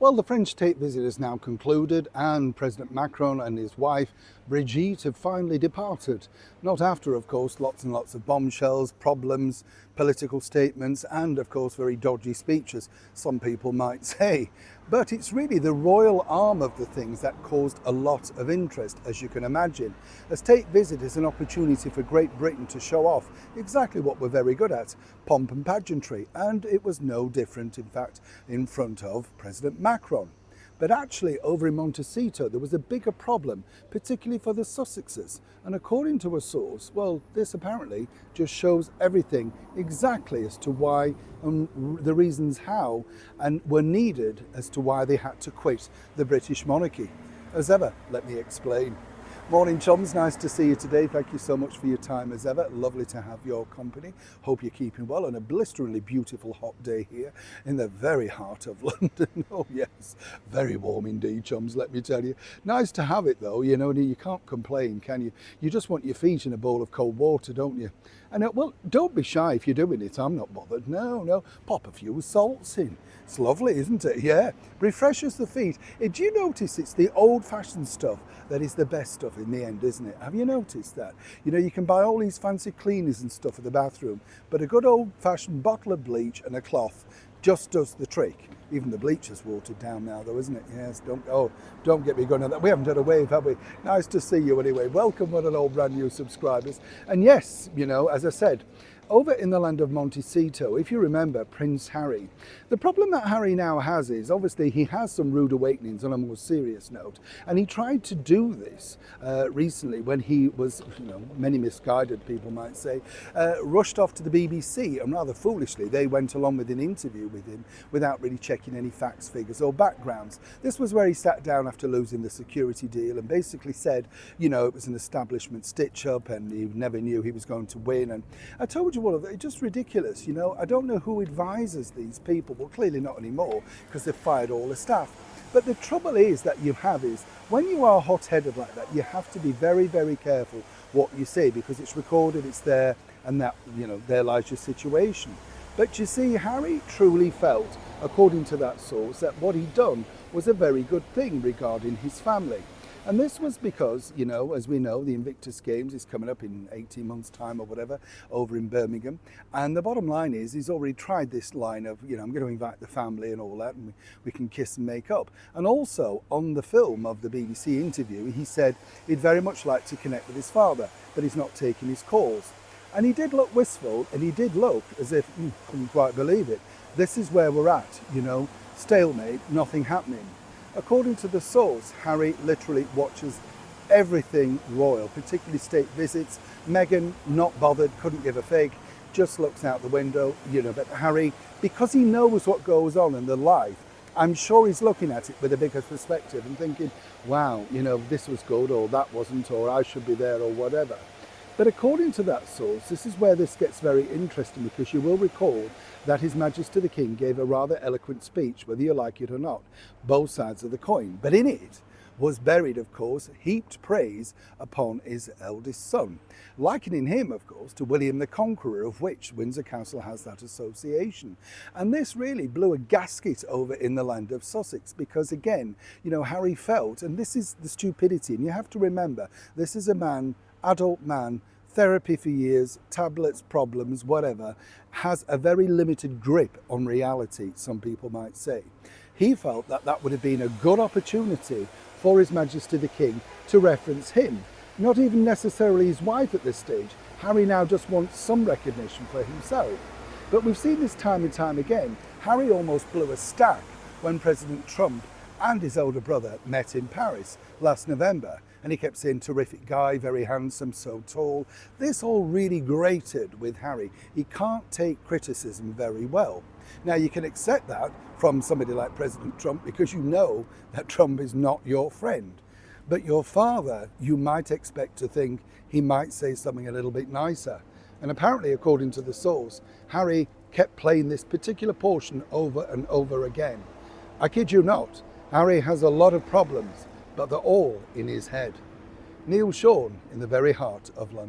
Well, the French state visit is now concluded and President Macron and his wife Brigitte have finally departed. Not after, of course, lots and lots of bombshells, problems, political statements and, of course, very dodgy speeches, some people might say. But it's really the royal arm of the things that caused a lot of interest, as you can imagine. A state visit is an opportunity for Great Britain to show off exactly what we're very good at, pomp and pageantry, and it was no different, in fact, in front of President Macron. But actually, over in Montecito, there was a bigger problem, particularly for the Sussexes. And according to a source, well, this apparently just shows everything exactly as to why and the reasons how and were needed as to why they had to quit the British monarchy. As ever, let me explain. Morning, chums. Nice to see you today. Thank you so much for your time as ever. Lovely to have your company. Hope you're keeping well on a blisteringly beautiful hot day here in the very heart of London. Oh yes, very warm indeed, chums, let me tell you. Nice to have it though, you know, you can't complain, can you? You just want your feet in a bowl of cold water, don't you? And well, don't be shy if you're doing it. I'm not bothered. No, pop a few salts in. It's lovely, isn't it? Yeah, refreshes the feet. Do you notice it's the old-fashioned stuff that is the best stuff in the end, isn't it? Have you noticed that? You know, you can buy all these fancy cleaners and stuff for the bathroom, but a good old-fashioned bottle of bleach and a cloth just does the trick. Even the bleach is watered down now though, isn't it? Yes, don't get me going on that. We haven't had a wave, have we? Nice to see you anyway. Welcome one and all brand new subscribers. And yes, you know, as I said, over in the land of Montecito, if you remember Prince Harry, the problem that Harry now has is obviously he has some rude awakenings on a more serious note. And he tried to do this recently when he was, you know, many misguided people might say, rushed off to the BBC, and rather foolishly they went along with an interview with him without really checking any facts, figures or backgrounds. This was where he sat down after losing the security deal and basically said, you know, it was an establishment stitch up and he never knew he was going to win. And I told you all of it, it's just ridiculous, you know. I don't know who advises these people. Well, clearly not anymore because they've fired all the staff. But the trouble is that you have is when you are hot-headed like that, you have to be very, very careful what you say because it's recorded, it's there, and that, you know, there lies your situation. But you see, Harry truly felt, according to that source, that what he'd done was a very good thing regarding his family. And this was because, you know, as we know, the Invictus Games is coming up in 18 months' time or whatever over in Birmingham. And the bottom line is he's already tried this line of, you know, I'm going to invite the family and all that, and we can kiss and make up. And also on the film of the BBC interview, he said he'd very much like to connect with his father, but he's not taking his calls. And he did look wistful, and he did look as if, couldn't quite believe it. This is where we're at, you know, stalemate, nothing happening. According to the source, Harry literally watches everything royal, particularly state visits. Meghan, not bothered, couldn't give a fig, just looks out the window, you know. But Harry, because he knows what goes on in the life, I'm sure he's looking at it with a bigger perspective and thinking, wow, you know, this was good or that wasn't, or I should be there or whatever. But according to that source, this is where this gets very interesting because you will recall that His Majesty the King gave a rather eloquent speech, whether you like it or not, both sides of the coin. But in it was buried, of course, heaped praise upon his eldest son, likening him, of course, to William the Conqueror, of which Windsor Castle has that association. And this really blew a gasket over in the land of Sussex because, again, you know, Harry felt, and this is the stupidity, and you have to remember, this is a man, adult man, therapy for years, tablets, problems, whatever, has a very limited grip on reality, some people might say. He felt that that would have been a good opportunity for His Majesty the King to reference him, not even necessarily his wife at this stage. Harry now just wants some recognition for himself. But we've seen this time and time again. Harry almost blew a stack when President Trump and his older brother met in Paris last November. And he kept saying, terrific guy, very handsome, so tall. This all really grated with Harry. He can't take criticism very well. Now, you can accept that from somebody like President Trump because you know that Trump is not your friend. But your father, you might expect to think he might say something a little bit nicer. And apparently, according to the source, Harry kept playing this particular portion over and over again. I kid you not, Harry has a lot of problems, but they're all in his head. Neil Sean in the very heart of London.